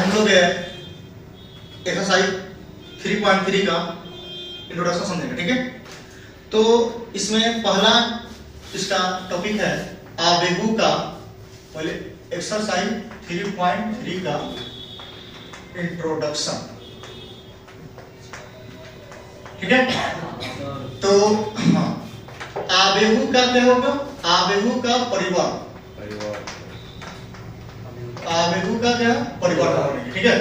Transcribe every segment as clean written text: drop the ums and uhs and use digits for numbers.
हम लोग एक्सरसाइज 3.3 का इंट्रोडक्शन समझेंगे, ठीक है। तो इसमें पहला इसका टॉपिक है आवेगों का, पहले एक्सरसाइज 3.3 का इंट्रोडक्शन, ठीक है। तो हाँ, आवेगों का क्या होगा? आवेगों का परिवार, आवेगों का क्या परिवर्तन, ठीक है।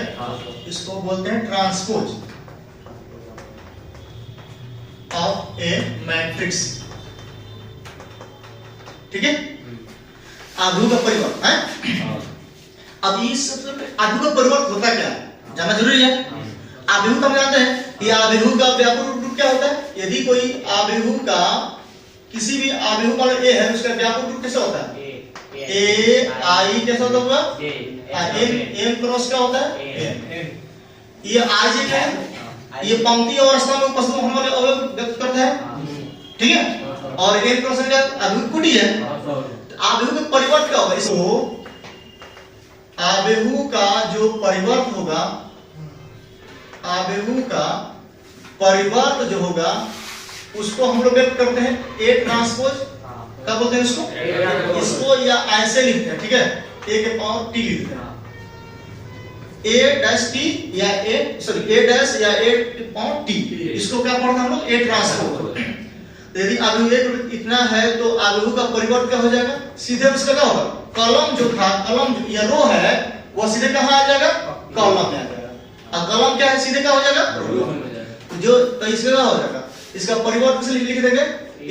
इसको बोलते हैं ट्रांसपोज ऑफ ए मैट्रिक्स, ठीक है। आवेगों का परिवर्तन है। अब इस आवेगों का परिवर्तन होता क्या है जानना जरूरी है। आवेगों का हम जानते हैं कि आवेगों का व्यापक रूप क्या होता है। यदि कोई आवेगों का किसी भी आवेगों का ए है, उसका व्यापक रूप कैसा होता है? ए आई कैसा होगा? एम क्रॉस का होता है एम। ये आई जे क्या है? ये पंक्ति और अवस्था में उपस्थित होने वाले अवयव व्यक्त करता है, ठीक है। और एम क्रॉस का आवेग कोटि है। आवेगों का परिवर्त क्या होगा? इसको आवेगों का जो परिवर्त होगा, आवेगों का परिवर्त जो होगा उसको हम लोग व्यक्त करते हैं ए ट्रांसपोज। क्या बोलते हैं इसको? इसको या ऐसे लिखते हैं, ठीक है। ए के पावर टी लिखते हैं, ए डैश टी या ए सॉरी ए डैश या ए पावर टी। इसको क्या पढ़ते हैं हम लोग? A transpose. यदि आवेग इतना है तो आवेगों का परिवर्तन क्या हो जाएगा? सीधे उसका क्या होगा? कॉलम जो था, कॉलम जो या रो है, वो सीधे कहां आ जाएगा? कॉलम में आ जाएगा। और कॉलम क्या है? सीधे क्या हो जाएगा? जो तो इसका क्या हो जाएगा? इसका परिवर्तन से लिख देंगे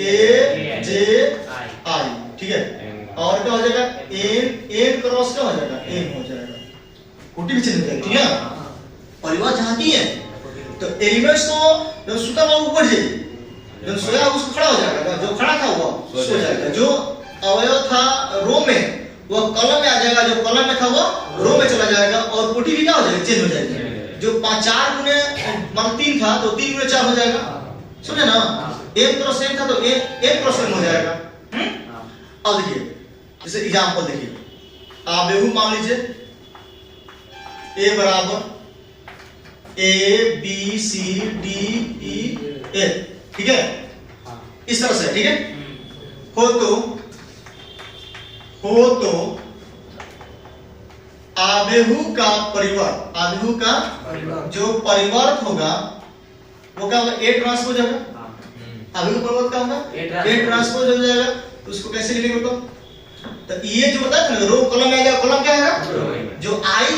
ए जे आई, ठीक है। और क्या हो जाएगा? एन क्रॉस क्या हो जाएगा? एन हो जाएगा, कोटि भी चल जाएगा, ठीक है। परिवर्तन चाहती है तो एलिमेंट्स को जब सुता हुआ ऊपर जाए, जब सोया उसको खड़ा हो जाएगा, जो खड़ा था वो सो जाएगा। जो अवयव था रो में वो कॉलम में आ जाएगा, जो कॉलम में था वो रो में चला जाएगा, और कोटि भी क्या हो जाएगा? चेंज हो जाएगी। जो 4 गुने मतलब 3 था तो 3 गुने 4 हो जाएगा, समझे ना। एम क्रॉस एम था तो एम क्रॉस एम हो जाएगा। अब देखिए जैसे एग्जांपल देखिए, आवेग मान लीजिए ए बराबर A B C D E ए, ठीक है। इस तरह से, ठीक है। हो तो आवेगों का परिवर्त, आवेगों का जो परिवर्त होगा वो क्या होगा? ए ट्रांसपोज होगा। आवेगों का परिवर्त क्या होगा? ए ट्रांसपोज हो जाएगा। तो उसको कैसे लिखेंगे? तो ये जो बताया था ना, रो कॉलम में आ गया, कॉलम क्या है? जो आई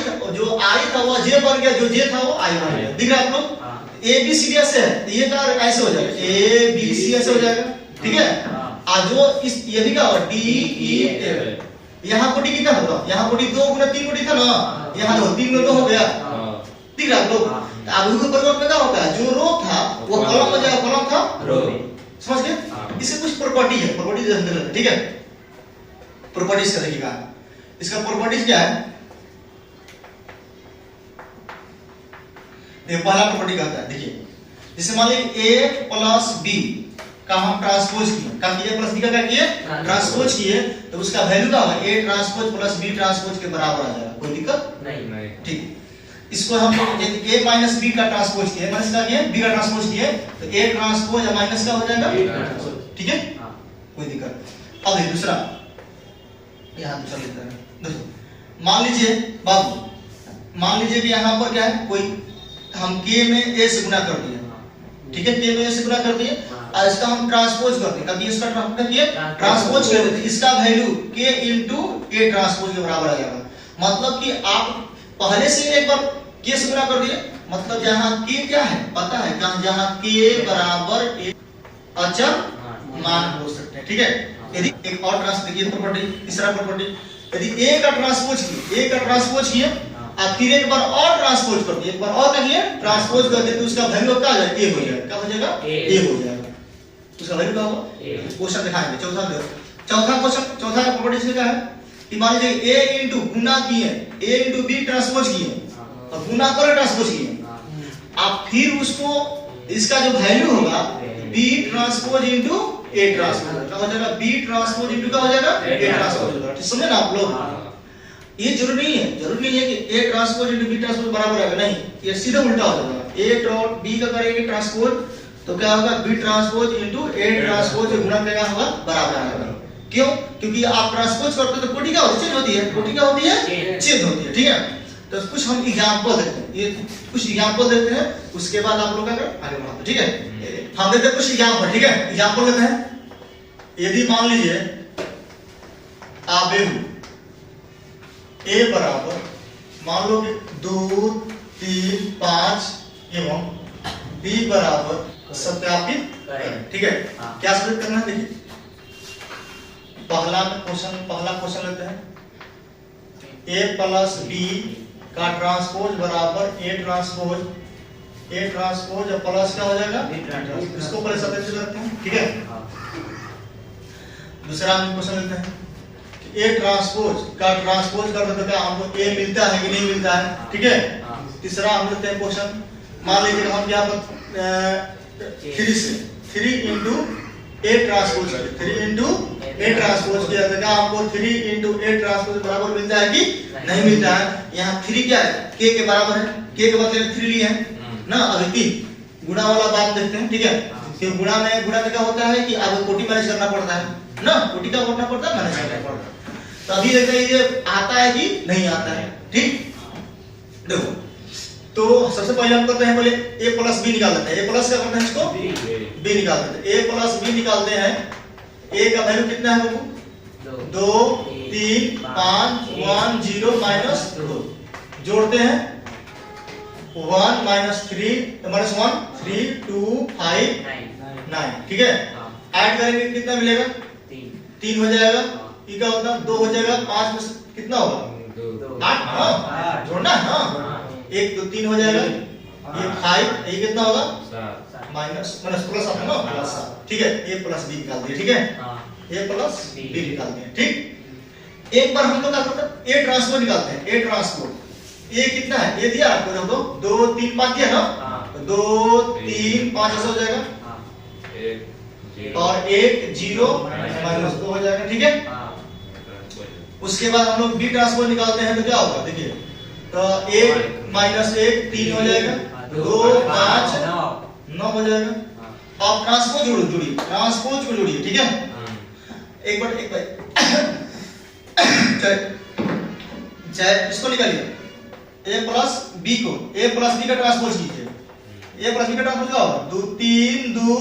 था वो जे बन गया, जो जे था वो आई बन गया। दिख रहा है आप लोग? ए बी सी डी ऐसे है, ये का ऐसे हो जाएगा, ए बी सी ऐसे हो जाएगा, ठीक है। आज जो इस ये भी क्या होगा? डी ई ए। यहाँ कोटि कितना होगा? यहाँ कोटि 2 गुना 3 कोटि था ना, यहाँ 3 गुना 2 हो गया। दिख रहा है आप लोग? आवेगों का परिवर्तन क्या होता है? जो रो था वो कॉलम में जाएगा, कॉलम था रो, समझ गए? इससे कुछ प्रॉपर्टी है, प्रॉपर्टी, ठीक है। प्रॉपर्टीज का देखिएगा, इसका प्रॉपर्टीज क्या है? ये पहला प्रॉपर्टी कहता है, देखिए जैसे मान लीजिए a प्लस b का हम ट्रांसपोज किए, का किए प्लस b का क्या किए? ट्रांसपोज किए, तो उसका वैल्यू क्या होगा? a transpose plus b transpose के बराबर आ जाएगा। कोई दिक्कत नहीं, ठीक। इसको हम यदि a माइनस b का ट्रांसपोज किए, माइनस का किए b का ट्रांसपोज किए, तो a ट्रांसपोज माइनस का हो जाएगा, ठीक है। कोई दिक्कत। अब दूसरा यहाँ दूसरा लेते हैं। देखो मान लीजिए बाबू, मान लीजिए कि यहाँ पर क्या है? कोई हम k में a से गुना कर दिए, ठीक है। k में a से गुना कर दिए और इसका हम ट्रांसपोज कर दिए, कभी इसका ट्रांसपोज कर देते, इसका value k into a transpose के बराबर आ जाएगा। मतलब कि आप पहले से एक बार k से गुना कर दिए, मतलब जहां k क्या है पता है? जहां k बराबर अचर मान हो सकते हैं, ठीक है। यदि एक और देखिए प्रॉपर्टी, तीसरा प्रॉपर्टी, यदि a का ट्रांसपोज किए और फिर एक बार और ट्रांसपोज कर दिए, एक बार और करिए ट्रांसपोज कर दिए, तो उसका वैल्यू क्या आ जाएगा? a हो जाएगा। क्या हो जाएगा? a हो जाएगा। उसका वैल्यू क्या होगा? क्वेश्चन दिखाएंगे। चौथा क्वेश्चन, चौथा प्रॉपर्टी क्या है कि मान लीजिए a इनटू गुना किए, a इनटू b ट्रांसपोज किए और गुना कर ट्रांसपोज किए, आप फिर उसको इसका जो वैल्यू होगा b transpose into a transpose, क्या हो जाएगा? b ट्रांसपोज इनटू क्या हो जाएगा? a ट्रांसपोज हो जाएगा। समझे ना आप लोग? ये जरूरी नहीं है कि A transpose into B transpose बराबर आएगा, नहीं, ये सीधा उल्टा हो जाएगा। A डॉट B का करेंगे ट्रांसपोज तो क्या होगा, B transpose into A transpose गुणा क्या होगा, बराबर आएगा। क्यों? क्योंकि आप ट्रांसपोज करते हो तो कोटि क्या होती है, चेंज होती है, कोटि क्या होती है, चेंज होती है, ठीक है। तो कुछ हम एग्जांपल देखते हैं, ये कुछ एग्जांपल देखते हैं, उसके बाद आप लोग आगे बढ़ाते हैं, ठीक है। हम देखते हैं कुछ एग्जांपल, ठीक है, एग्जांपल लेते हैं। यदि मान लीजिए आवेग A बराबर मान लो कि 2, 3, 5 एवं B बराबर सत्यापित करें, ठीक है। क्या सत्यापित करना है, देखिए पहला क्वेश्चन लेते हैं। A प्लस B का ट्रांसपोज बराबर A ट्रांसपोज और प्लस क्या हो जाएगा, इसको पहले सत्यापित करते हैं, ठीक है। दूसरा हम क्वेश्चन लेते हैं, A ट्रांसपोज का ट्रांसपोज कर देते क्या हमको A मिलता है कि नहीं मिलता है, ठीक है। तीसरा हम लेते हैं क्वेश्चन, मान लीजिए हम यहाँ पर 3 इंटू A ट्रांसपोज किया तो क्या हमको 3 इंटू A ट्रांसपोज बराबर मिलता है कि नहीं मिलता है। यहाँ 3 क्या है, K के बराबर है, K के बदले में 3 लिए हैं ना। अभी गुणा वाला बात देखते हैं, ठीक है। फिर गुणा में क्या होता है कि आपको कोटि मैनेज करना पड़ता है ना, कोटि का करना पड़ता है, मैनेज करना पड़ता है। तो अभी देखते हैं ये आता है कि नहीं आता है, ठीक। देखो तो सबसे पहले हम करते हैं, पहले A प्लस B निकाल लेते हैं। A प्लस क्या करते हैं, इसको B निकाल देते हैं। A प्लस B निकालते हैं, A का वैल्यू कितना है बाबू, 2, 3, 5, 1, 0 माइनस 2 जोड़ते हैं 1 माइनस 3 माइनस 1 3 2 5 9, ठीक है। ऐड करेंगे कितना मिलेगा, 3 हो जाएगा, ये क्या होता है 2 हो जाएगा, 5 में कितना होगा 8, हाँ जोड़ना है, हाँ 1 2 3 हो जाएगा, ये 5, ये कितना होगा माइनस प्लस आता है ना, प्लस, ठीक है। A प्लस B निकाल दिए, ठीक है, A प्लस B निकाल दिए, ठीक। एक बार हम लोग क्या करते हैं, A ट्रांसपोज निकालते हैं। A ट्रांसपोज A कितना है, ये दिया आपको, देखो 2 3 5 दिया ना, 2 3 5 ऐसा हो जाएगा, और 1 0 माइनस 2 हो जाएगा, ठीक है। उसके बाद हम लोग B ट्रांसपोज निकालते हैं तो क्या होगा, देखिए तो 1 माइनस 1 3 हो जाएगा, 2 5 9 हो जाएगा। अब ट्रांसपोज जोड़िए, ट्रांसपोज को जोड़िए, ठीक है। एक बार चाहे इसको निकालिए, A प्लस B को, A प्लस B का ट्रांसपोज कीजिए। A प्लस B का ट्रांसपोज क्या होगा, 2 3 2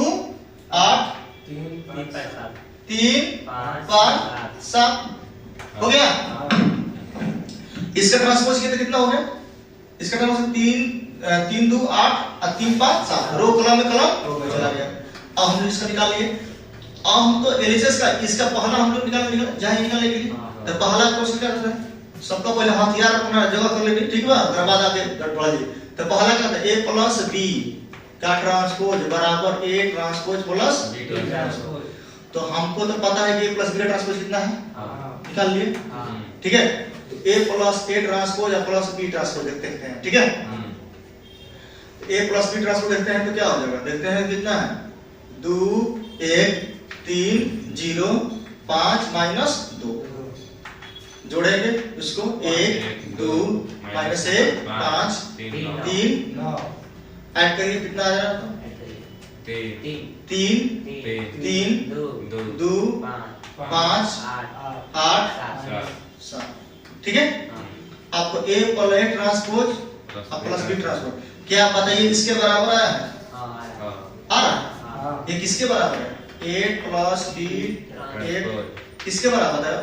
8 3 5 7 हो गया। इसका ट्रांसपोज किया तो कितना हो गया, इसका ट्रांसपोज 3 2 8 और 3 5 7, रो कलम में कलम चला गया। अब हम इसका निकाल लिए। अब हम तो एलएचएस का इसका पहला हम लोग निकाल जाए निकालने के लिए, तो पहला क्वेश्चन क्या करता है, सबका पहले हथियार अपना जगह कर लेंगे, ठीक है, उसके बाद आगे बढ़ा जाइए। तो पहला क्या था, A प्लस B का ट्रांसपोज बराबर A transpose plus B transpose. तो हमको तो पता है कि A प्लस B का ट्रांसपोज कितना है, निकाल लिए, ठीक है। तो A प्लस A ट्रांसपोज या प्लस B ट्रांसपोज देखते हैं, ठीक है। A प्लस B ट्रांसपोज देखते हैं तो क्या हो जाएगा, देखते हैं कितना है, 2 1 3 0 5 माइनस 2 जोड़ेंगे इसको 1 2 माइनस 1 5 3 ऐड करिए, कितना आ जाएगा, 3 2 5 8 7, ठीक है। आपको A plus transpose plus B transpose क्या बताइए, इसके बराबर आया है, आ रहा है, ये किसके बराबर है, A प्लस B किसके बराबर है,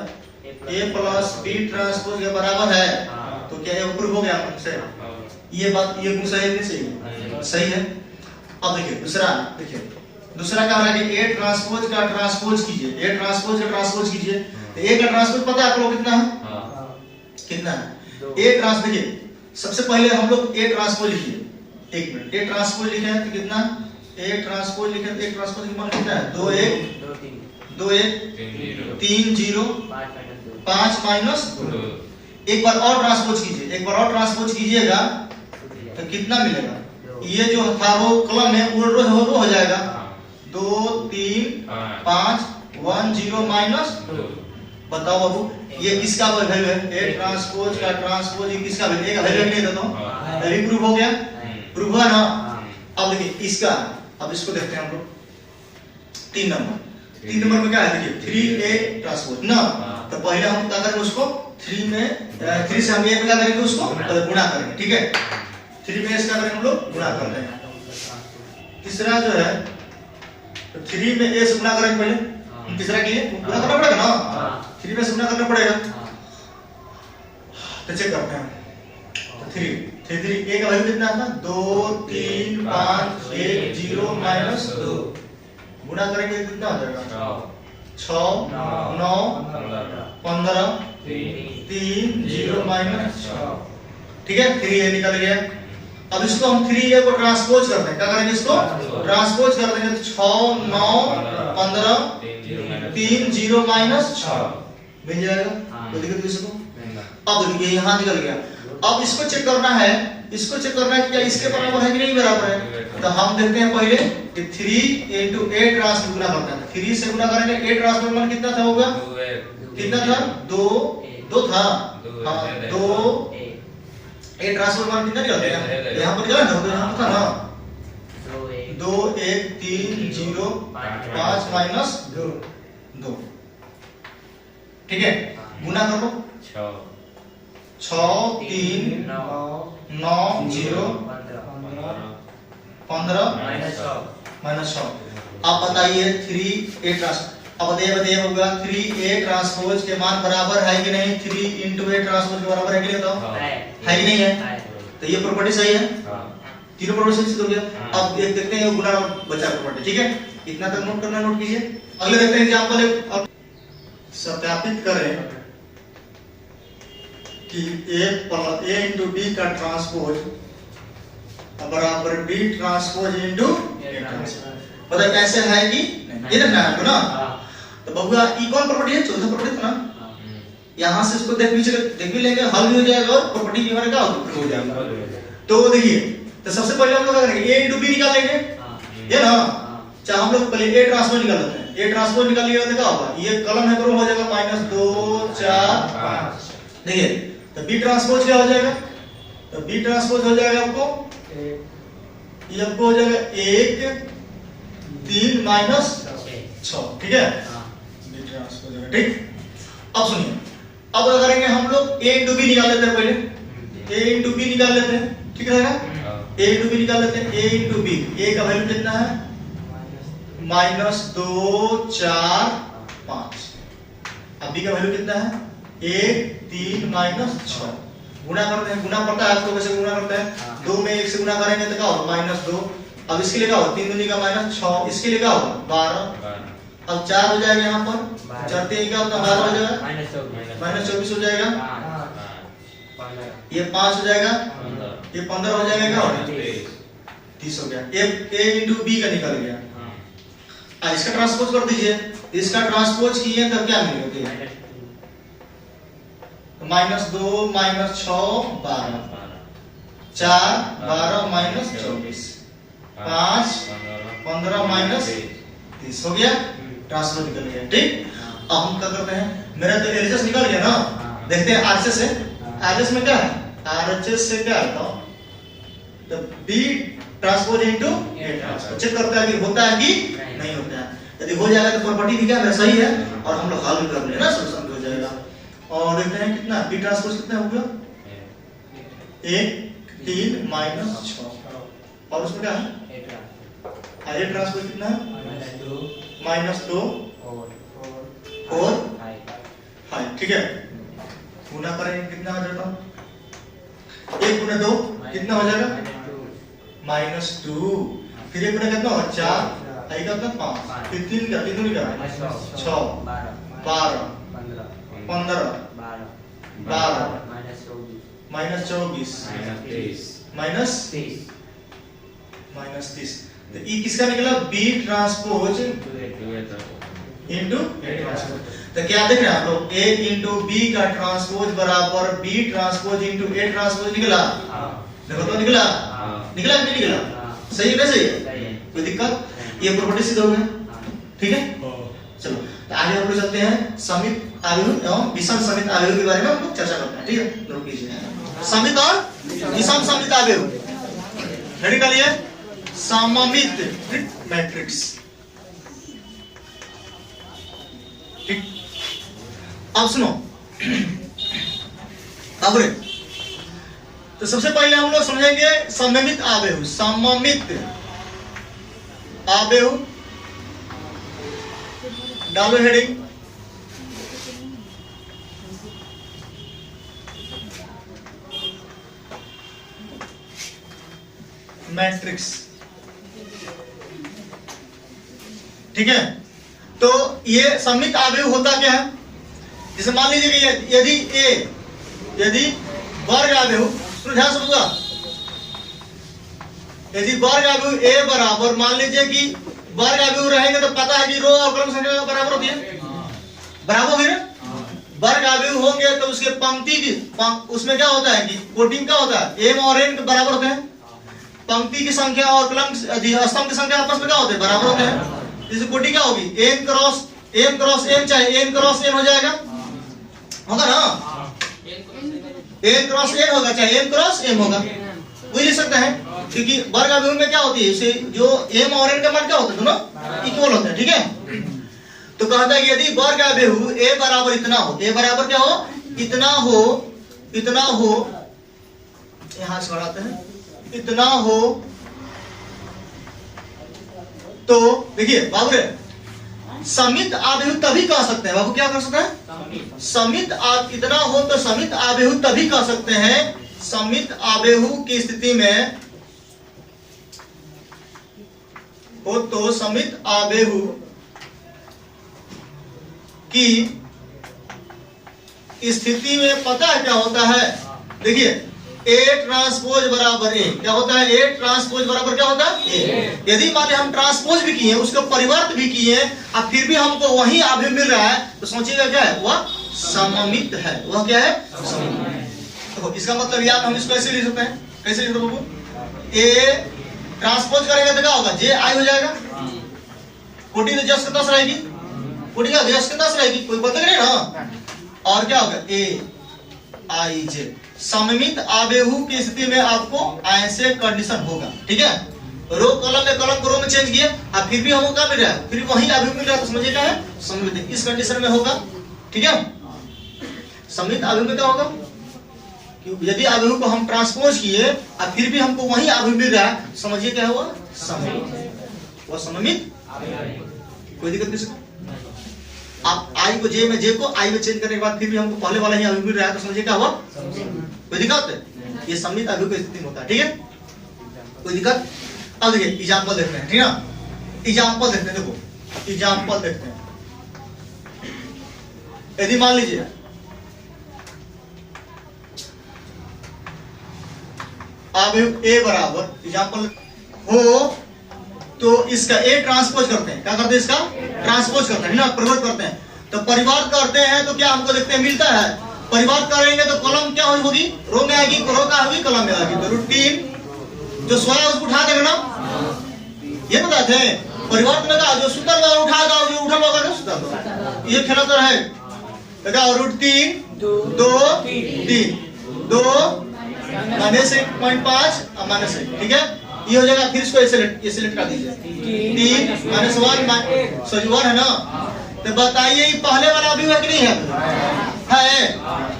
A प्लस B ट्रांसपोज के बराबर है। तो क्या ये प्रूव हो गया हमसे, ये बात, ये गुण सही है, सही है। अब देखिए दूसरा क्या है कि A ट्रांसपोज का ट्रांसपोज कीजिए, A ट्रांसपोज का ट्रांसपोज कीजिए। तो A का ट्रांसपोज पता है आप लोग कितना है, कितना है A ट्रांस, देखिए सबसे पहले हम लोग A ट्रांसपोज लिखिए, एक मिनट, A ट्रांसपोज लिखे हैं तो कितना, A ट्रांसपोज लिखे तो A ट्रांसपोज की मान कितना है, 2 1 3 0 5 माइनस 2। एक बार और ट्रांसपोज कीजिएगा तो कितना मिलेगा, ये जो था वो कलम है वो रो हो जाएगा, 2 3 5 1 0 माइनस 2 बताओ बाबू ये किसका वैल्यू है? ए ट्रांसपोज का ट्रांसपोज ये किसका वैल्यू? ए का वैल्यू नहीं देता हूं, अभी प्रूफ हो गया, प्रूफ हुआ ना। अब देखिए इसका, अब इसको देखते हैं हम लोग 3 नंबर में क्या है देखिए 3a ट्रांसपोज ना। तो पहले हम क्या करेंगे उसको 3 से हम a में क्या करेंगे उसको गुणा करेंगे, ठीक है। 3 में इसका करेंगे हम लोग गुणा कर देंगे। तीसरा जो है तो 3 में a से गुणा करेंगे पहले, तीसरा के लिए गुणा करना पड़ेगा ना, 3 में से गुणा करना पड़ेगा। तो चेक करते हैं तो 3 a का वैल्यू कितना था? 2 3 5 1 0 माइनस 2 गुणा करेंगे कितना हो जाएगा? 6 9 15 3 0 माइनस 6, ठीक है। 3a निकल गया। अब इसको हम 3a को ट्रांसपोज करते हैं, क्या करेंगे इसको ट्रांसपोज कर देंगे तो 6 9 15 3 0 माइनस 6 मिल जाएगा। तो देखिए इसको, अब देखिए यहाँ निकल गया। अब इसको चेक करना है, इसको चेक करना है क्या इसके बराबर है कि नहीं बराबर है। तो हम देखते हैं पहले कि 3 into a ट्रांसपोज गुना करते हैं, 3 से गुना करेंगे a ट्रांसपोज मान कितना था होगा? कितना था? 2 था, हाँ 2 a ट्रांसपोज मान कितना निकलता है? यहाँ पर क्या है? यहाँ था ना 2 1 3 0 5 माइनस 2, ठीक है। गुना कर लो 6 3 9 0 15 माइनस 6। अब बताइए 3a ट्रांसपोज, अब बताइए होगा 3a ट्रांसपोज के मान बराबर है कि नहीं? 3 into a ट्रांसपोज के बराबर है कि नहीं? बताओ है कि नहीं है? तो ये प्रॉपर्टी सही है, तीनों प्रॉपर्टी सही हो गया। अब एक देखते हैं गुना बचा प्रॉपर्टी, ठीक है। इतना तक नोट करना, नोट कीजिए। अगले देखते हैं एग्जांपल, अब सत्यापित करें कि a into b का ट्रांसपोज बराबर b transpose into a transpose. बताइए ऐसे है कि ये देखना है ना। तो बबुआ ई कौन प्रॉपर्टी है? चौथा प्रॉपर्टी था ना। यहाँ से इसको देख भी लेंगे, हल भी हो जाएगा और प्रॉपर्टी की क्या हो जाएगा। तो देखिए तो सबसे पहले हम लोग क्या करेंगे? a into b निकाल लेंगे, ये ना। चाहे हम लोग पहले a ट्रांसपोज निकाल लेते हैं, a ट्रांसपोज निकाल लिया तो क्या होगा? ये कॉलम है करो हो जाएगा -2 4 5। देखिए तो b ट्रांसपोज क्या हो जाएगा? तो b ट्रांसपोज हो जाएगा आपको, ये आपको हो जाएगा 1 3 माइनस 6, ठीक है। b ट्रांसपोज हो जाएगा, ठीक। अब सुनिए, अब क्या करेंगे हम लोग a into b निकाल लेते हैं पहले, a into b निकाल लेते हैं, ठीक रहेगा। a into b निकाल लेते हैं, a into b, a का वैल्यू कितना है? -2 4 5। अब b का वैल्यू कितना है? 1 3 माइनस 6। गुणा करते हैं, गुणा पड़ता है आपको, कैसे गुणा करते हैं? 2 में 1 से गुणा करेंगे तो क्या होगा? -2। अब इसके लिए क्या होगा? 3 दूनी का -6, इसके लिए क्या होगा? 12। अब 4 हो जाएगा यहाँ पर, 4 3 क्या होता है? 12 हो जाएगा, -24 हो जाएगा, ये 5 हो जाएगा, ये 15 हो जाएगा, क्या होगा? 30 हो गया। a into b का निकल गया। इसका ट्रांसपोज कर दीजिए, इसका ट्रांसपोज किए तब क्या मिलेगा? -2 -6 12 4 12 -24 5 15 -30 हो गया, ट्रांसपोज निकल गया, ठीक। अब हम क्या करते हैं? मेरा तो एलएचएस निकल गया ना। देखते हैं आरएचएस से, आरएचएस में क्या है? आरएचएस से क्या आता है? तो b transpose into a transpose check करते हैं कि होता है कि नहीं होता है। यदि हो जाएगा तो प्रॉपर्टी भी क्या है? सही है, और हम लोग हल भी कर लेना, सॉल्यूशन हो जाएगा। और देखते हैं कितना b ट्रांसपोज कितना होगा? 1 3 -6, और उसमें क्या है? a ट्रांसपोज कितना है? -2 4 5, ठीक है। गुना करेंगे कितना हो जाएगा? 1 गुना 2 कितना हो जाएगा? -2। फिर 1 गुना कितना होगा? 4, आई का कितना? 5, फिर 3 का 3 दूनी का 6 12 15 12 -24 -30। तो ये किसका निकला? b transpose into a transpose. तो क्या देख रहे हैं आप लोग? a into b का ट्रांसपोज बराबर b transpose into a transpose निकला। देखो तो निकला, निकला कि नहीं निकला? सही है ना? सही है, कोई दिक्कत? ये प्रॉपर्टी सिद्ध हो गया, ठीक है। चलो तो आगे हम लोग चलते हैं समित आव्यूह एवं विषम समित आव्यूह के बारे में हम लोग चर्चा करते हैं। ठीक है, नोट कीजिए समित और विषम समित आव्यूह। हेडिंग का लिए सममित मैट्रिक्स। ठीक, अब सुनो अब रे, तो सबसे पहले हम लोग समझेंगे सममित आव्यूह। सममित आव्यूह डालो हेडिंग। मैट्रिक्स। ठीक है, तो ये सममित आव्यूह होता क्या है? जैसे मान लीजिए कि यदि वर्ग आव्यूह, ध्यान समझूंगा, यदि वर्ग आव्यूह ए बराबर, मान लीजिए कि वर्ग आव्यूह रहेंगे तो पता है कि रो और कॉलम संख्या बराबर होती है, बराबर होगी ना। वर्ग आव्यूह होंगे तो उसके पंक्ति की उसमें क्या होता है कि कोटिंग क्या होता है, एम और एन के बराबर होते हैं। पंक्ति की संख्या और कलम स्तंभ की संख्या आपस में क्या होते हैं, बराबर होते हैं। जैसे कोटि क्या होगी, एम क्रॉस एम, चाहे एन क्रॉस एन हो जाएगा, होगा ना। एन क्रॉस एन होगा चाहे एम क्रॉस एम होगा, वही लिख सकते हैं, क्योंकि वर्ग आव्यूह में क्या होती है, जो एम और एन का मान क्या होता है, दोनों इक्वल होते हैं। ठीक है, तो कहता है कि यदि वर्ग आव्यूह ए बराबर इतना हो, ए बराबर क्या हो, इतना हो, यहां से बढ़ाते हैं, इतना हो, तो देखिए बाबू रे, समित आव्यूह तभी कह सकते हैं। बाबू क्या कर सकते हैं, समित इतना हो तो समित आव्यूह तभी कह सकते हैं। समित आव्यूह की स्थिति में हो तो समित आव्यूह की स्थिति में पता है क्या होता है, देखिए ए ट्रांसपोज बराबर ए, क्या होता है, ए ट्रांसपोज बराबर क्या होता है, ए। यदि मान लीजिए हम ट्रांसपोज भी किए, उसको परिवर्त भी किए, अब फिर भी हमको वही आव्यूह मिल रहा है, तो सोचिएगा क्या है, वह सममित है। वह क्या है, तो इसका मतलब याद हम इसको ऐसे लिख सकते हैं, कैसे लिख दो, ए ट्रांसपोज करेगा तो क्या होगा, जे आई हो जाएगा, कोटि तो जस के तस रहेगी, कोटि का जस के तस रहेगी, कोई बदल नहीं ना, और क्या होगा, ए आई जे। सममित आव्यूह की स्थिति में आपको ऐसे कंडीशन होगा। ठीक है, रो कॉलम में, कॉलम को रो में चेंज किए, अब फिर भी हमको क्या मिल रहा है, फिर वही आव्यूह मिल रहा है, तो समझिए क्या है, सममित। इस कंडीशन में होगा। ठीक है, सममित आव्यूह में क्या होगा, यदि आव्यूह को हम ट्रांसपोज किए और फिर भी हमको वही आव्यूह मिल रहा है, समझिए क्या हुआ, सममित। वो सममित, कोई दिक्कत नहीं। आप आई को जे में, जे को आई में चेंज करने के बाद फिर भी हमको पहले वाला ही आव्यूह मिल रहा है, तो समझिए क्या हुआ, कोई दिक्कत है, ये सममित आव्यूह की स्थिति में होता है। ठीक है, कोई दिक्कत। अब देखिए एग्जांपल देखते हैं। ठीक है, एग्जांपल देखते हैं, देखो एग्जांपल देखते हैं। यदि मान लीजिए आव्यूह ए बराबर एग्जांपल हो तो इसका ए ट्रांसपोज करते हैं, क्या करते हैं, इसका ट्रांसपोज करते हैं ना, परिवर्त करते हैं। तो परिवर्त करते हैं तो क्या हमको देखते हैं, मिलता है। परिवर्त करेंगे तो कॉलम क्या होगी, रो में आएगी, रो का होगी, कॉलम में आएगी, तो रूटीन जो सोया उसको उठा देगा ना, ये बताए थे। परिवर्त में का जो सुतल वाला उठाएगा, जो उठल वाला ना सुतल, ये खेला तो है, देखा रूटीन 2 3 2 -1.5 -1। ठीक है, ये हो जाएगा। फिर इसको ये सिलेक्ट कर दीजिए, 3 -1 1 है ना। तो बताइए ये पहले वाला आव्यूह है कि नहीं है,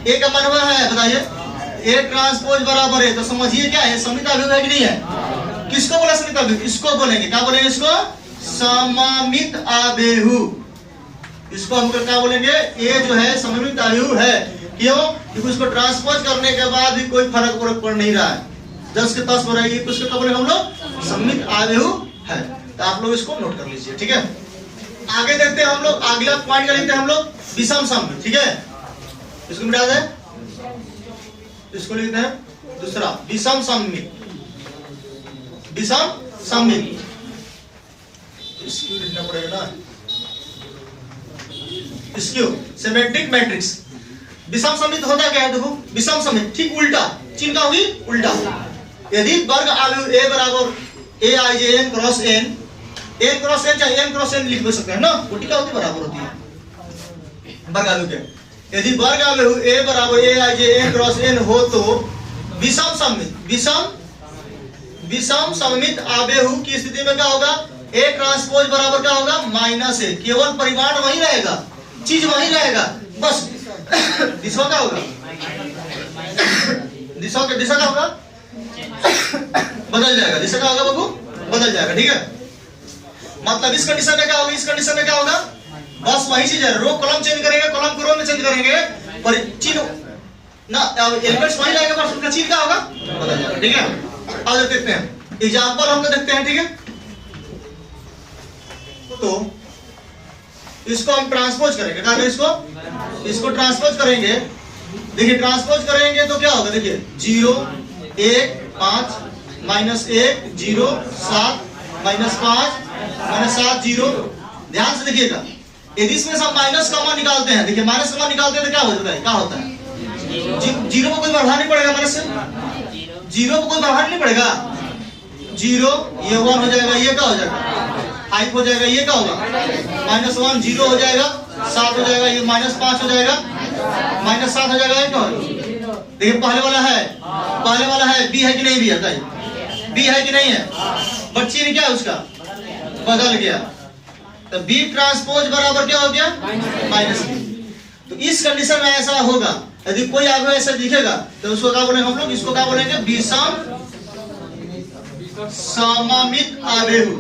ए का मान है, बताइए ए ट्रांसपोज बराबर है, तो समझिए क्या है, सममित आव्यूह है कि नहीं है। किसको बोला सममित आव्यूह, इसको बोलेंगे, क्या बोलेंगे, इसको सममित आव्यूह। इसको हम क्या बोलेंगे, ये जो है सममित आव्यूह है। क्यों, क्योंकि उसको ट्रांसपोज करने के बाद भी कोई फर्क पड़ नहीं रहा है, 10 के 10 हो रही है, उसको क्या बोलेंगे हम लोग, सममित आव्यूह है। तो आप लोग इसको नोट कर लीजिए। ठीक है, आगे देखते हैं हम लोग, अगला पॉइंट का लिखते हैं हम लोग विषम सममित। ठीक है, इसको मिटा दें, इसको लिखते हैं दूसरा विषम सममित। विषम सममित इसको लिखना पड़ेगा ना, इसको सिमेट्रिक मैट्रिक्स। विषम सममित होता क्या है, देखो विषम सममित ठीक उल्टा, चिन्ह का होगी उल्टा। यदि वर्ग आव्यूह ए बराबर ए आई जे एन क्रॉस एन चाहे एन क्रॉस एन लिख सकते हैं ना, कोटि क्या होती है, बराबर होती है वर्ग आव्यूह के, यदि वर्ग आव्यूह A बराबर Aij n क्रॉस n हो तो विषम सममित आव्यूह की स्थिति में क्या होगा? A ट्रांसपोज बराबर क्या होगा? -A। केवल परिमाण वही रहेगा, चीज वही रहेगा, बस दिशा क्या होगा? दिशा क्या होगा? बदल जाएगा। दिशा क्या होगा बाबू? बदल जाएगा। ठीक है, मतलब इस कंडीशन में क्या होगा? इस कंडीशन में क्या होगा? बस वही चीज है, रो कॉलम चेंज करेंगे, कॉलम को रो में चेंज करेंगे, पर चिन्ह ना एलिमेंट्स वही रहेगा, बस उनका चिन्ह क्या होगा? बदल जाएगा। ठीक है, अब देखते हैं एग्जांपल, हम देखते हैं। ठीक है, तो इसको हम ट्रांसपोज करेंगे, क्या करें? इसको ट्रांसपोज करेंगे। देखिए ट्रांसपोज करेंगे तो क्या होगा? देखिए 0 1 5 -1 0 7 -5 -7 0। ध्यान से देखिएगा, यदि इसमें से हम माइनस कॉमन निकालते हैं, देखिए माइनस कॉमन निकालते हैं तो क्या हो जाता है? क्या होता है? जीरो को कोई बढ़ा नहीं पड़ेगा, माइनस से जीरो को कोई बढ़ा नहीं पड़ेगा। 0 ये 1 हो जाएगा, ये क्या हो जाएगा? 5 हो जाएगा, ये क्या होगा? -1 0 हो जाएगा, 7 हो जाएगा, ये -5 हो जाएगा, -7 हो जाएगा, ये क्या होगा? देखिए पहले वाला है बी है कि नहीं? बी है, बी है कि नहीं है? बट चिन्ह क्या है उसका? बदल गया, तो बी ट्रांसपोज बराबर क्या हो गया? -b। तो इस कंडीशन में ऐसा होगा, यदि कोई आगे ऐसा दिखेगा तो उसको क्या बोलेंगे हम लोग? इसको क्या बोलेंगे? विषम सममित आव्यूह,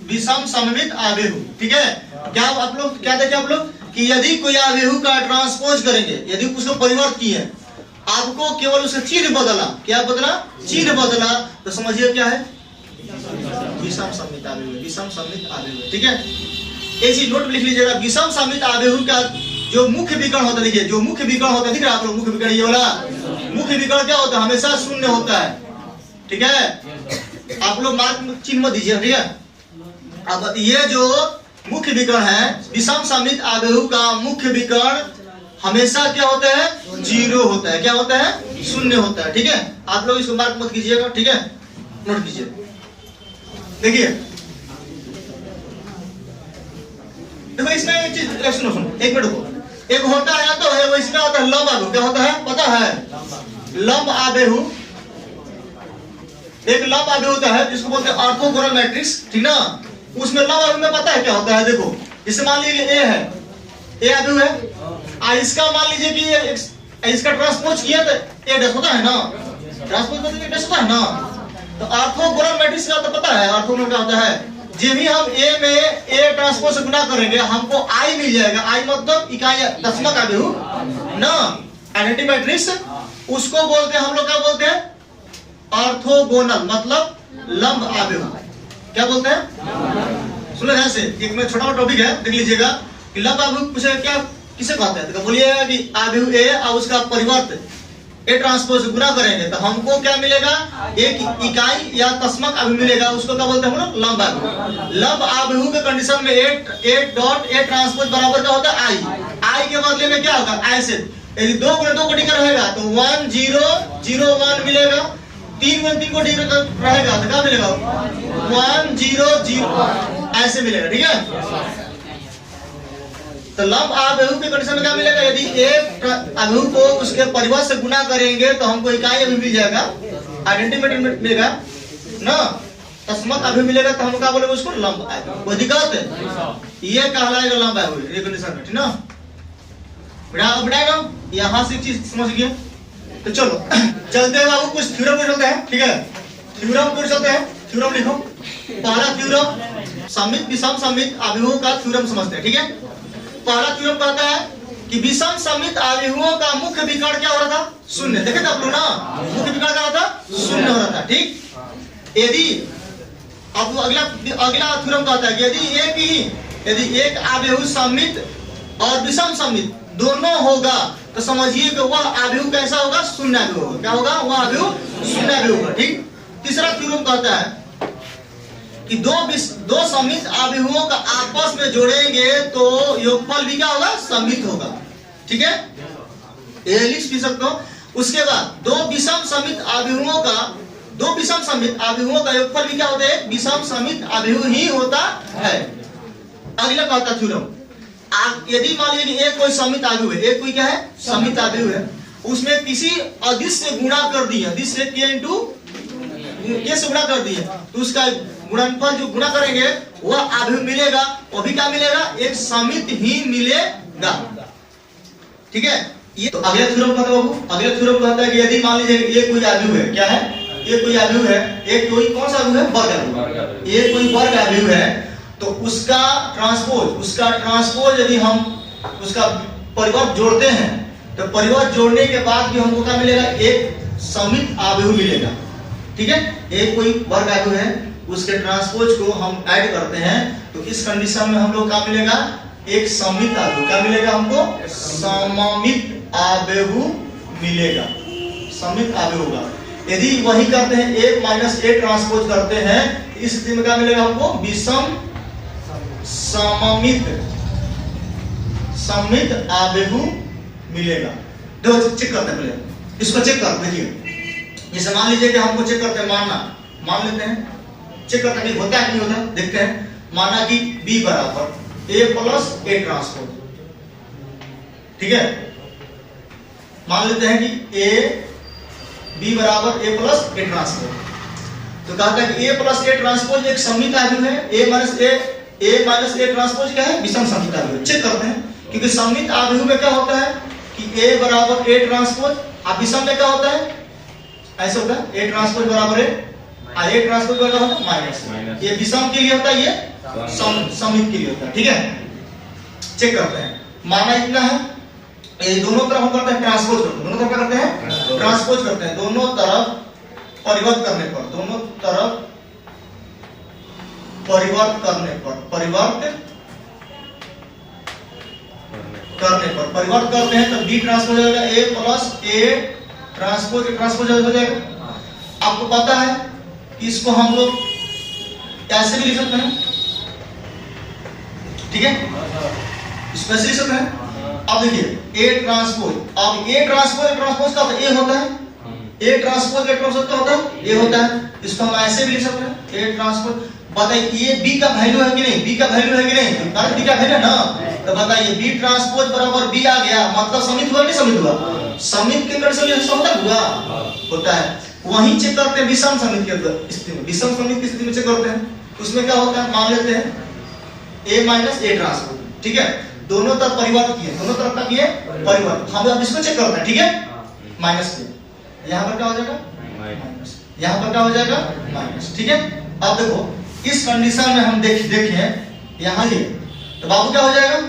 विषम सममित आव्यूह। ठीक है, क्या आप लोग क्या देखे आप लोग कि यदि कोई आव्यूह का ट्रांसपोज करेंगे, यदि उसको परिवर्तित किए, आपको केवल उसका चिन्ह बदला, क्या बदला? चिन्ह बदला, तो समझिए क्या है? विषम सममित आव्यूह, विषम सममित आव्यूह। ठीक है, ऐसी नोट लिख लीजिएगा। विषम सममित आव्यूह का जो मुख्य विकर्ण होता है, देखिए जो मुख्य विकर्ण होता है, दिख रहा है आप लोग? मुख्य विकर्ण ये वाला मुख्य विकर्ण क्या होता है? हमेशा शून्य होता है। ठीक है, आप लोग मार्क चिन्ह मत दीजिए। ठीक है, अब ये जो मुख्य विकर्ण है, विषम सममित आव्यूह का मुख्य विकर्ण हमेशा क्या होता है? 0 होता है। क्या होता है? 0 होता है। ठीक है, आप लोग इसको मार्क मत कीजिएगा। ठीक है, नोट कीजिए। देखिए देखो इसमें एक चीज सुनो, एक मिनट को, एक होता है तो है वो इसका होता है लंब आव्यूह। क्या होता है? पता है? लंब आव्यूह, एक लंब आव्यूह होता है जिसको बोलते हैं ऑर्थोगोनल मैट्रिक्स। ठीक ना, उसमें लंब आव्यूह में पता है क्या होता है? देखो जैसे मान लीजिए ए है, ए आव्यूह है, इसका मान लीजिए कि इसका ट्रांसपोज किया तो ए डैश होता है ना, ट्रांसपोज करते डैश होता है ना। तो ऑर्थोगोनल मैट्रिक्स का तो पता है, ऑर्थोगोनल क्या होता है? जब भी हम ए में ए ट्रांसपोज से गुना करेंगे हमको आई मिल जाएगा। आई मतलब इकाई दशमलव आव्यूह ना, आइडेंटिटी मैट्रिक्स, उसको बोलते हैं हम लोग क्या बोलते हैं? ऑर्थोगोनल, मतलब लंब आव्यूह। क्या बोलते हैं? सुनो ध्यान से, एक में छोटा मोटा टॉपिक है, देख लीजिएगा कि लंब आव्यूह पूछे क्या किसे कहते हैं? तो बोलिएगा कि आव्यूह ए और उसका परिवर्त ए ट्रांसपोज गुना करेंगे तो हमको क्या मिलेगा? एक इकाई या दशमलव आव्यूह मिलेगा, उसको क्या बोलते हैं हम लोग? लंब आव्यूह। लंब आव्यूह के कंडीशन में ए डॉट ए ट्रांसपोज बराबर क्या होता है? आई के बदले में क्या होगा? आई से यदि 2 गुणे 2 को डिकर रहेगा तो 1 0 0 1 मिलेगा, 3 गुणे 3 को डिकर रहेगा तो क्या मिलेगा? 1 0 0 ऐसे मिलेगा। ठीक है, तो लंब आव्यूह के कंडीशन में क्या मिलेगा? यदि एक आव्यूह को उसके परिवर्त से गुना करेंगे तो हमको इकाई आव्यूह मिल जाएगा, आइडेंटिटी मैट्रिक्स मिलेगा ना, दशमलव आव्यूह मिलेगा, तो हम क्या बोलेंगे उसको? लंब आव्यूह। कोई दिक्कत है? ये कहलाएगा लंब आव्यूह, ये कंडीशन में। ठीक ना, बढ़ाएगा यहाँ से चीज समझ गया। तो चलो चलते हैं बाबू, कुछ थ्योरम पे चलते हैं। ठीक है, थ्योरम पे चलते हैं। थ्योरम लिखो, पहला थ्योरम सममित विषम सममित आव्यूहों का थ्योरम समझते हैं। ठीक है, पहला थ्योरम कहता है कि विषम सममित आव्यूहों का मुख्य विकर्ण क्या हो रहा था? 0। देखे थे आप लोग ना, मुख्य विकर्ण क्या होता? 0 हो रहा था। ठीक, यदि अब अगला थ्योरम कहता है कि यदि एक आव्यूह सममित और विषम सममित दोनों होगा तो समझिए कि वह आव्यूह कैसा होगा? 0 आव्यूह होगा। क्या होगा? वह आव्यूह 0 आव्यूह होगा। ठीक, तीसरा थ्योरम कहता है कि दो सममित आव्यूहों का आपस में जोड़ेंगे तो योगफल भी क्या होगा? सममित होगा। ठीक है, ये लिख भी सकते हो। उसके बाद दो विषम सममित आव्यूहों का योगफल भी क्या होता है? विषम सममित आव्यूह ही होता है। अगला कहता थ्योरम यदि मान लीजिए ए कोई समित आव्यूह है, ए कोई क्या है समित आव्यूह है, उसमें किसी अदिश से गुणा कर दिया, अदिश से के इंटू के से गुणा कर दिया, तो उसका गुणनफल जो गुणा करेंगे वह आव्यूह मिलेगा, वो भी क्या मिलेगा एक समित ही मिलेगा। ठीक है, ये तो अगले थ्योरम कहता है बाबू, अगले थ्योरम कहता है कि यदि मान लीजिए ये कोई आव्यूह है, क्या है ये कोई आव्यूह है, एक कोई कौन सा आव्यूह है वर्ग आव्यूह, ये कोई वर्ग आव्यूह है, तो उसका ट्रांसपोज यदि हम उसका परिवर्त जोड़ते हैं तो परिवर्त जोड़ने के बाद भी हमको क्या मिलेगा एक समित आव्यूह मिलेगा। ठीक है, एक कोई वर्ग आव्यूह है उसके ट्रांसपोज को हम ऐड करते हैं तो इस कंडीशन में हम लोग क्या मिलेगा एक समित आव्यूह, क्या मिलेगा हमको सममित आव्यूह मिलेगा, समित आव्यूह होगा। यदि वही करते हैं एक माइनस ए ट्रांसपोज करते हैं इस स्थिति में क्या मिलेगा हमको विषम समित आव्यूह मिलेगा। देखो चेक करते हैं पहले, इसको चेक करते देखिए, जैसे मान लीजिए कि हमको चेक करते हैं मान लेते हैं, चेक करते हैं होता है नहीं होता देखते हैं, माना कि b बराबर a प्लस ए ट्रांसपोज, ठीक है, मान लेते हैं कि b बराबर a प्लस ए ट्रांसपोज, तो कहता है कि a प्लस ए ट्रांसपोज एक समित आव्यूह है, a माइनस ए ट्रांसपोज क्या है विषम समित आव्यूह। चेक करते हैं क्योंकि समित आव्यूह में क्या होता है कि a बराबर ए ट्रांसपोज, अब विषम में क्या होता है ऐसे होता है a ट्रांसपोज बराबर ए ट्रांसपोज बराबर होता है माइनस, ये विषम के लिए होता है, ये समित के लिए होता है। ठीक है, चेक करते हैं, माना इतना है, ये दोनों तरफ हम करते हैं ट्रांसपोज करते हैं, दोनों तरफ क्या करते हैं ट्रांसपोज करते हैं, दोनों तरफ परिवर्त करने पर, दोनों तरफ परिवर्त करने पर, परिवर्त करते हैं तो b ट्रांसपोज हो जाएगा a प्लस ए ट्रांसपोज हो जाएगा। आपको पता है कि इसको हम लोग ऐसे भी लिख सकते हैं, ठीक है, इसको ऐसे लिख सकते हैं। अब देखिए a ट्रांसपोज, अब a ट्रांसपोज का a होता है, a ट्रांसपोज का होता है a होता है, इसको हम ऐसे भी लिख सकते हैं a ट्रांसपोज। बताइए ये b का वैल्यू है कि नहीं, b का वैल्यू है कि नहीं, कारण b का वैल्यू है ना, तो बताइए b ट्रांसपोज बराबर b आ गया, मतलब समित हुआ नहीं समित हुआ, समित के कंडीशन में समता हुआ होता है। वहीं चेक करते हैं विषम समित की स्थिति में, विषम समित की स्थिति में चेक करते हैं, उसमें क्या होता है मान लेते हैं a माइनस ए ट्रांसपोज, ठीक है, दोनों तरफ परिवर्त किए, दोनों तरफ का किए परिवर्त, हम अब इसको चेक करते हैं, ठीक है, माइनस के यहां पर क्या हो जाएगा माइनस, यहां पर क्या हो जाएगा माइनस। ठीक है, अब देखो इस कंडीशन में हम देखें यहां ये, तो बाबू क्या हो जाएगा,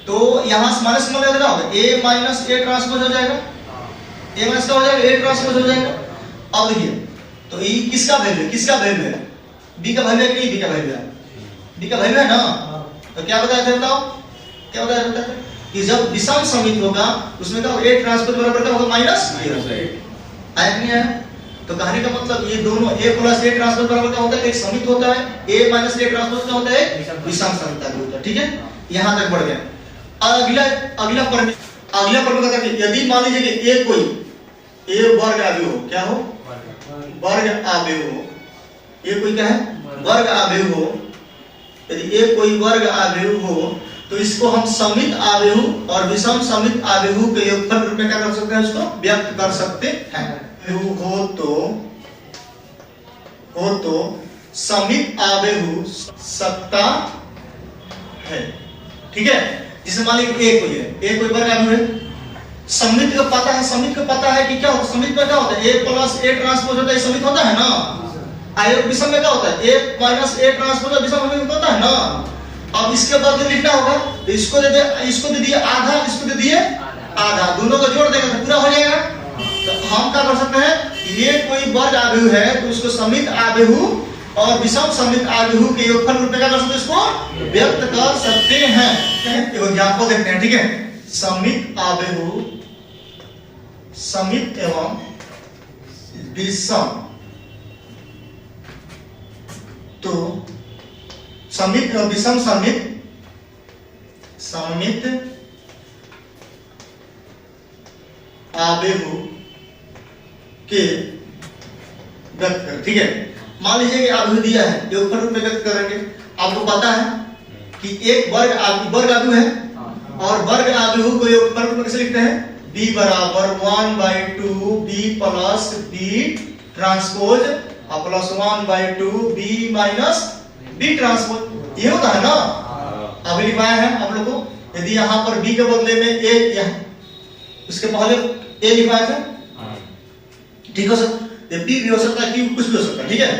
तो यहां से माइनस में क्या होगा a माइनस ए ट्रांसपोज हो जाएगा, a माइनस का हो जाएगा ए ट्रांसपोज हो जाएगा। अब देखिए तो ये किसका वैल्यू है, b का वैल्यू है कि नहीं, b का वैल्यू है, b का वैल्यू है ना, तो क्या बताया था बताओ, क्या बताया था कि जब विषम समित होगा उसमें क्या होगा a ट्रांसपोज बराबर क्या होगा माइनस आया नहीं आया। तो कहने का मतलब ये दोनों a प्लस ए ट्रांसपोज बराबर क्या होता है एक समित होता है, a माइनस ए ट्रांसपोज क्या होता है विषम समित होता है। ठीक है, यहां तक बढ़ गया। अगला प्रमेय कहता है कि यदि मान लीजिए कि a कोई a वर्ग आव्यूह हो, क्या हो वर्ग आव्यूह हो, ये कोई क्या है वर्ग आव्यूह हो, यदि a कोई वर्ग आव्यूह हो तो इसको हम समित आव्यूह और विषम समित आव्यूह के योगफल रूप में क्या कर सकते हैं, उसको व्यक्त कर सकते हैं। हो तो समित आव्यूह सकता है। ठीक है, जिसे मान लीजिए a कोई वर्ग आव्यूह है, समित को पता है कि क्या होता है, समित में क्या होता है a प्लस ए ट्रांसपोज होता है, समित होता है ना, आयोग विषम में क्या होता है a माइनस ए ट्रांसपोज विषम में होता है ना। अब इसके बाद लिखना होगा, तो इसको दे दिए आधा, इसको दे दिए आधा, दोनों को जोड़ देंगे तो पूरा हो जाएगा। तो हम क्या कर सकते हैं, ये कोई वर्ग आव्यूह है तो उसको समित आव्यूह और विषम समित आव्यूह के योगफल रूप में क्या कर सकते हैं, इसको व्यक्त कर सकते हैं। एक एग्जांपल देखते हैं, ठीक है, समित आव्यूह, समित एवं विषम, तो समित और विषम समित आव्यूह के व्यक्त कर। ठीक है, मान लीजिए कि आव्यूह दिया है, योगफल रूप में व्यक्त करेंगे। आपको पता है कि एक वर्ग आव्यूह है और वर्ग आव्यूह को योग कैसे लिखते हैं, b बराबर 1/2 b plus b transpose plus 1/2 b minus b transpose. ये होता है ना, अभी लिखवाया है आप लोग को। यदि यहाँ पर b के बदले में a या उसके पहले a लिखवाया था, ठीक हो सकता है, b भी हो सकता है, q कुछ भी हो सकता है, ठीक है।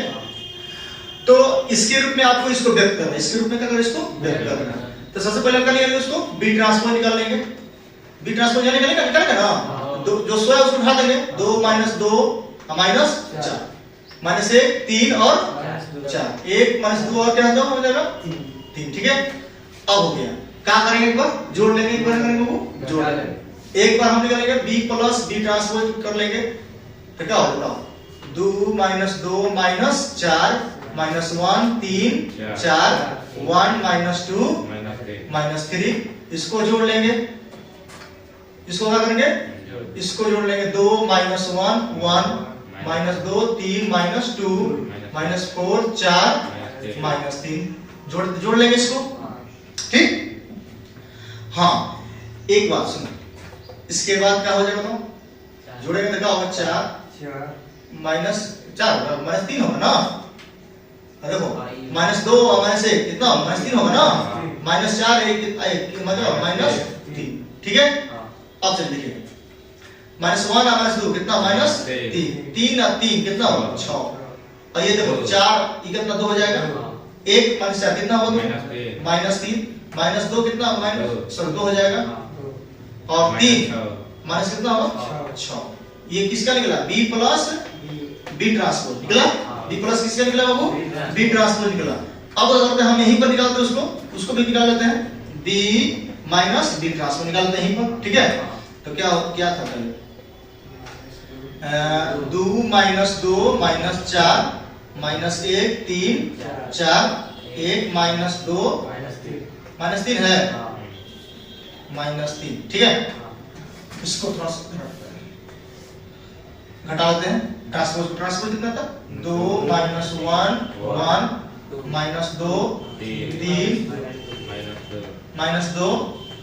तो इसके रूप में आपको इसको व्यक्त करना है, इसके रूप में क्या करना है, इसको व्यक्त करना है। तो सबसे पहले हम क्या निकालेंगे, उसको b ट्रांसपोज निकाल लेंगे। b ट्रांसपोज निकालेंगे ना, जो 100 है उसको उठा देंगे, 2 - 2 - 4 -1 3 और 4, 1 - 2 और क्या हो जाएगा 3, ठीक है। अब हो गया, क्या करेंगे, एक बार जोड़ लेंगे, एक बार करेंगे वो जोड़ लेंगे। एक बार हम निकालेंगे b प्लस b ट्रांसपोज कर लेंगे, तो क्या हो जाएगा 2 - 2 - 4 -1 3 4 1 - 2 -3, इसको जोड़ लेंगे, इसको क्या करेंगे, इसको जोड़ लेंगे, 2 - 1 1 - 2 3 - 2 -4 4 -3 जोड़ लेंगे इसको, ठीक। हाँ, एक बात सुनो, इसके बाद क्या हो जाएगा, तो जोड़ेंगे तो क्या होगा 4 -4 -3 होगा ना, देखो -2 और -1 कितना -3 होगा ना, -4 1 मतलब -3, ठीक है। अब चलिए देखिए, -1 और -2 कितना -3 3 और 3 कितना होगा 6, और ये देखो 4 ये कितना 2 हो जाएगा, 1 - 4 कितना होगा -3 -2 कितना 2 हो जाएगा, और 3 माइनस कितना होगा 6। ये किसका निकला, b प्लस b ट्रांसपोज निकला, b प्लस किसका निकला बाबू, b ट्रांसपोज निकला। अब अगर हम यहीं पर निकालते हैं उसको भी निकाल लेते हैं, b माइनस b ट्रांसपोज निकालते हैं यहीं पर, ठीक है। तो क्या था पहले 2 - 2 - 4 -1 3 4 1 - 2 -3 है -3, ठीक है। इसको थोड़ा सा घटा देते हैं, ट्रांसपोज कितना था 2 - 1 1 -2 3 -2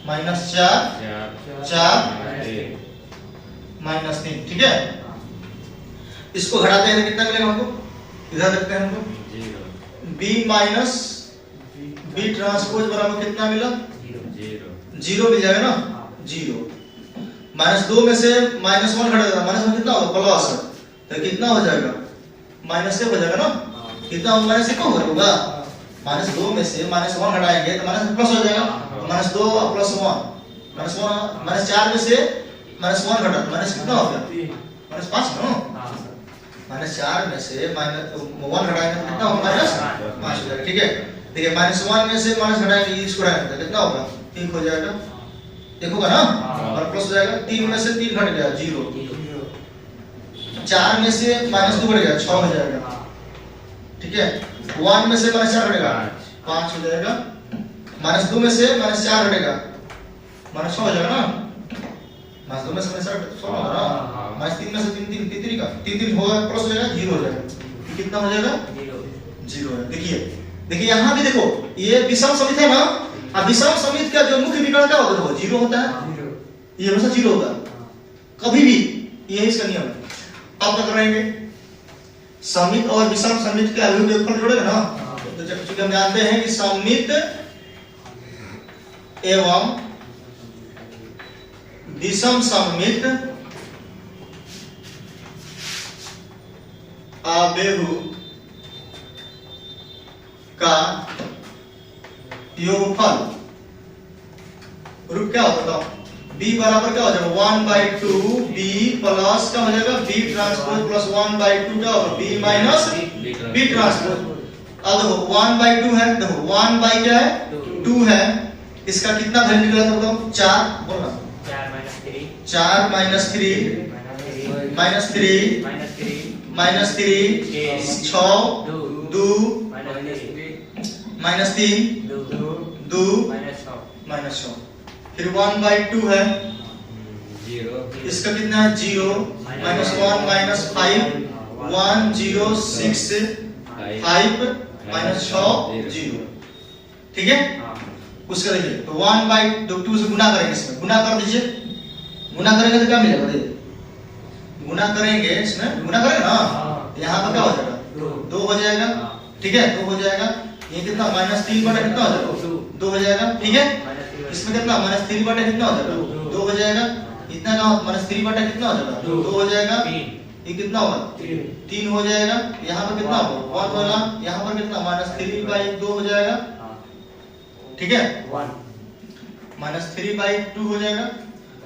-4 4 -3, ठीक है। इसको घटाते हैं कितना मिलेगा हमको, इधर देखते हैं हमको, b माइनस b ट्रांसपोज बराबर कितना मिला 0 मिल जाएगा ना, 0 -2 में से -1 घटा देना, -1 कितना होगा प्लस, तो कितना हो जाएगा -1 हो जाएगा ना, कितना होगा -1 होगा, -2 में से -1 घटाएंगे तो प्लस हो जाएगा, -2 + 1 -4 में से -1 घटा तो कितना हो गया -5 ना, -4 में से -1 घटाएंगे तो कितना होगा -5 हो जाएगा, ठीक है। देखिए -1 में से माइनस घटाएंगे, इसको घटाएंगे तो कितना होगा 3 हो जाएगा, एक होगा ना, और प्लस हो जाएगा, 3 में से 3 घट गया 0, 4 में से -2 घट गया 6 हो जाएगा, ठीक है। 1 में से -4 घटेगा 5 हो जाएगा, -2 में से -4 घटेगा -6 हो जाएगा ना, -2 में से -4 होगा ना, -3 में से 3 होगा प्लस हो जाएगा 0 हो जाएगा, कितना हो जाएगा 0 है। देखिए यहाँ भी देखो, ये विषम समित है ना, अब विषम समित का जो मुख्य विकर्ण क्या होता है 0 होता है, ये हमेशा 0 होता है कभी भी, यही इसका नियम है। अब क्या करेंगे, समित और विषम समित के अभिव्यक्ति योगफल जोड़ेंगे ना, तो चूंकि हम जानते हैं कि समित एवं विषम समित आव्यूह का योगफल रूप क्या होता है, b बराबर क्या हो जाएगा 1/2 b प्लस क्या हो जाएगा b ट्रांसपोज प्लस 1/2 क्या होगा b माइनस b ट्रांसपोज। अब देखो 1/2 है, देखो 1 बाई क्या है 2 है, इसका कितना वैल्यू निकला था बताओ 4, बोलना 4 - 3 -3 6 2 -3 2 -6, फिर 1/2 है 0, इसका कितना है 0 -1 -5 1 0 6 5 -6 0, ठीक है। उसका देखिए तो 1/2 से गुना करेंगे, इसमें गुना कर दीजिए। गुना करेंगे तो क्या मिलेगा देखिए, गुना करेंगे इसमें, गुना करेंगे ना, यहाँ पर क्या हो जाएगा 2 हो जाएगा, ठीक है 2 हो जाएगा। ये कितना -3 बटा कितना हो जाएगा 2 हो जाएगा, ठीक है। इसमें कितना -3 बटा कितना हो जाएगा 2 हो जाएगा। इतना का -3 बटा कितना हो जाएगा 2 हो जाएगा। ये कितना होगा 3 हो जाएगा। यहाँ पर कितना होगा 1 होगा। यहाँ पर कितना -3/2 हो जाएगा, ठीक है -3/2 हो जाएगा।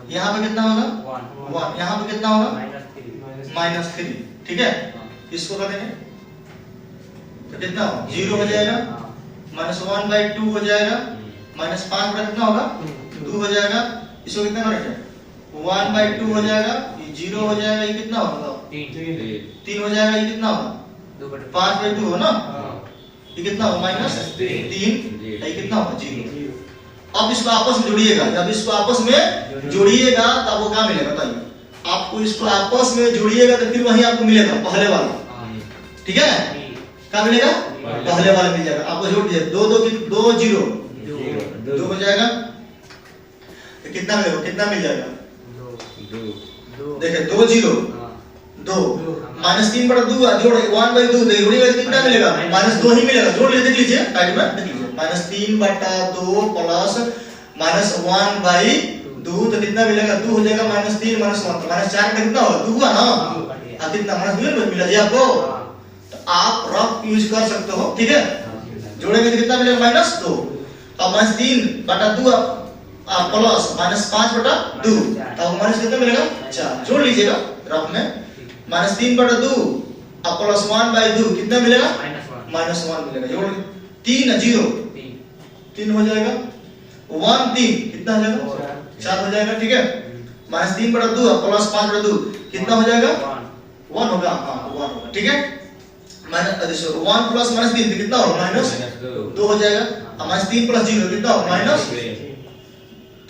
यहाँ पे कितना होगा 1। यहाँ पे कितना होगा -3, ठीक है। इसको कर देंगे तो कितना होगा 0 हो जाएगा। -1/2 हो जाएगा। -5 बटा कितना होगा 2 हो जाएगा। इसको कितना करेंगे 1/2 हो जाएगा। ये 0 हो जाएगा। ये कितना होगा 3 हो जाएगा। ये कितना होगा 5/2 हो ना। ये कितना होगा -3। ये कितना होगा 0। अब इसको आपस में जोड़िएगा। जब इसको आपस में जोड़िएगा तब वो क्या मिलेगा बताइए। आपको इसको आपस में जोड़िएगा तो फिर वही आपको मिलेगा पहले वाला, ठीक है। क्या मिलेगा पहले वाला मिल जाएगा। आपको जोड़ दीजिए 2 0 हो जाएगा। तो कितना मिलेगा, कितना मिल जाएगा 2 देखिए 2 0 2 -3 बटा 2 जोड़ 1/2 जोड़िएगा तो कितना मिलेगा -2 ही मिलेगा। जोड़ लीजिए, देख लीजिए साइड में देख लीजिए -3 बटा 2 प्लस -1/2 तो कितना मिलेगा 2 हो जाएगा। -3 -1 -4 का कितना होगा 2 हुआ ना। अब कितना -2 मिला जी आपको। तो आप रफ यूज कर सकते हो, ठीक है। जोड़ेंगे तो कितना मिलेगा -2। अब -3 बटा 2 प्लस -5 बटा 2 तब माइनस कितना मिलेगा 4। जोड़ लीजिएगा रफ में -3 बटा 2 अब प्लस 1/2 कितना मिलेगा -1 मिलेगा। जोड़ 3 0 3 हो जाएगा। 1 3 कितना हो जाएगा 4 हो जाएगा, ठीक है। -3 बटा 2 प्लस 5 बटा 2 कितना हो जाएगा 1 होगा। हाँ 1 होगा, ठीक है। 1 प्लस -3 तो कितना होगा -2 हो जाएगा। अब -3 प्लस 0 कितना होगा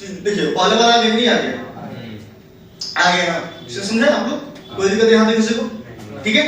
देखिए पहले वाला आगे नहीं आ गया, आ गया ना। इसे समझे आप लोग, कोई दिक्कत यहाँ पे किसी को, ठीक है।